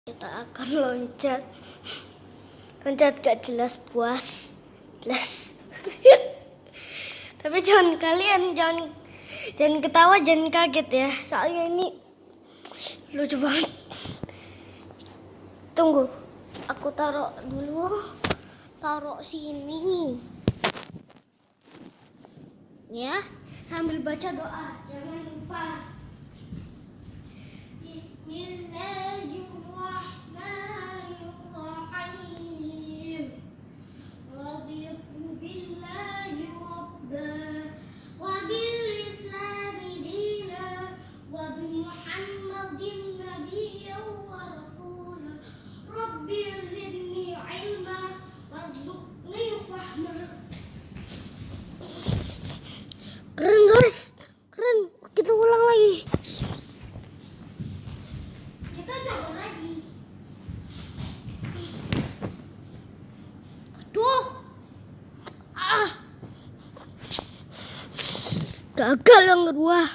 Kita akan loncat gak jelas puas tapi kalian jangan ketawa, jangan kaget ya, soalnya ini lucu banget. Tunggu, aku taruh sini ya, sambil baca doa. Jangan lupa. Bismillahirrahmanirrahim. Raditu billahi rabban wa bil islami dinan wa bi Muhammadin nabiyyan wa rasulan. Rabbi zidni ilma warzuqni fahma. Keren guys, keren. Kita ulang lagi. Kita coba lagi. Aduh. Gagal yang kedua.